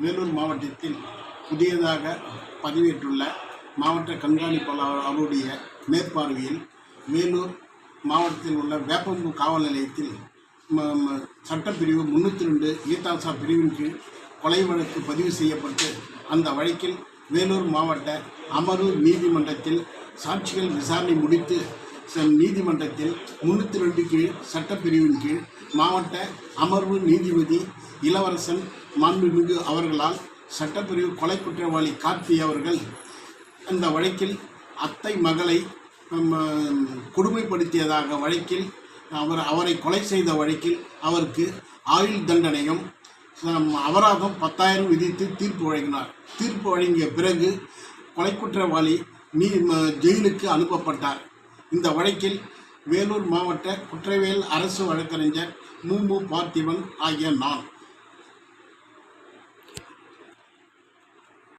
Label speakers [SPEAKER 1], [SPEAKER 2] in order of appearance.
[SPEAKER 1] வேலூர் மாவட்டத்தில் புதியதாக பதிவேற்றுள்ள மாவட்ட கண்காணிப்பாளர் அவருடைய மேற்பார்வையில் வேலூர் மாவட்டத்தில் உள்ள வேப்பம்பு காவல் நிலையத்தில் சட்டப்பிரிவு 302 ஈத்தாசா பிரிவின் கீழ் கொலை வழக்கு பதிவு செய்யப்பட்டு அந்த வழக்கில் வேலூர் மாவட்ட அமர்வு நீதிமன்றத்தில் சாட்சிகள் விசாரணை முடித்து நீதிமன்றத்தில் 302 கீழ் சட்டப்பிரிவின் கீழ் மாவட்ட அமர்வு நீதிபதி இளவரசன் மாண்புமிகு அவர்களால் சட்டப்பிரிவு கொலை குற்றவாளி கார்த்தி அவர்கள் அந்த வழக்கில் அத்தை மகளை கொடுமைப்படுத்தியதாக வழக்கில் அவரை கொலை செய்த வழக்கில் அவருக்கு ஆயுள் தண்டனையும் அபராதம் 10,000 விதித்து தீர்ப்பு வழங்கினார். தீர்ப்பு வழங்கிய பிறகு கொலை குற்றவாளி ஜெயிலுக்கு அனுப்பப்பட்டார். இந்த வழக்கில் வேலூர் மாவட்ட குற்றவியல் அரசு வழக்கறிஞர் மு பார்த்திபன் ஆகிய நான்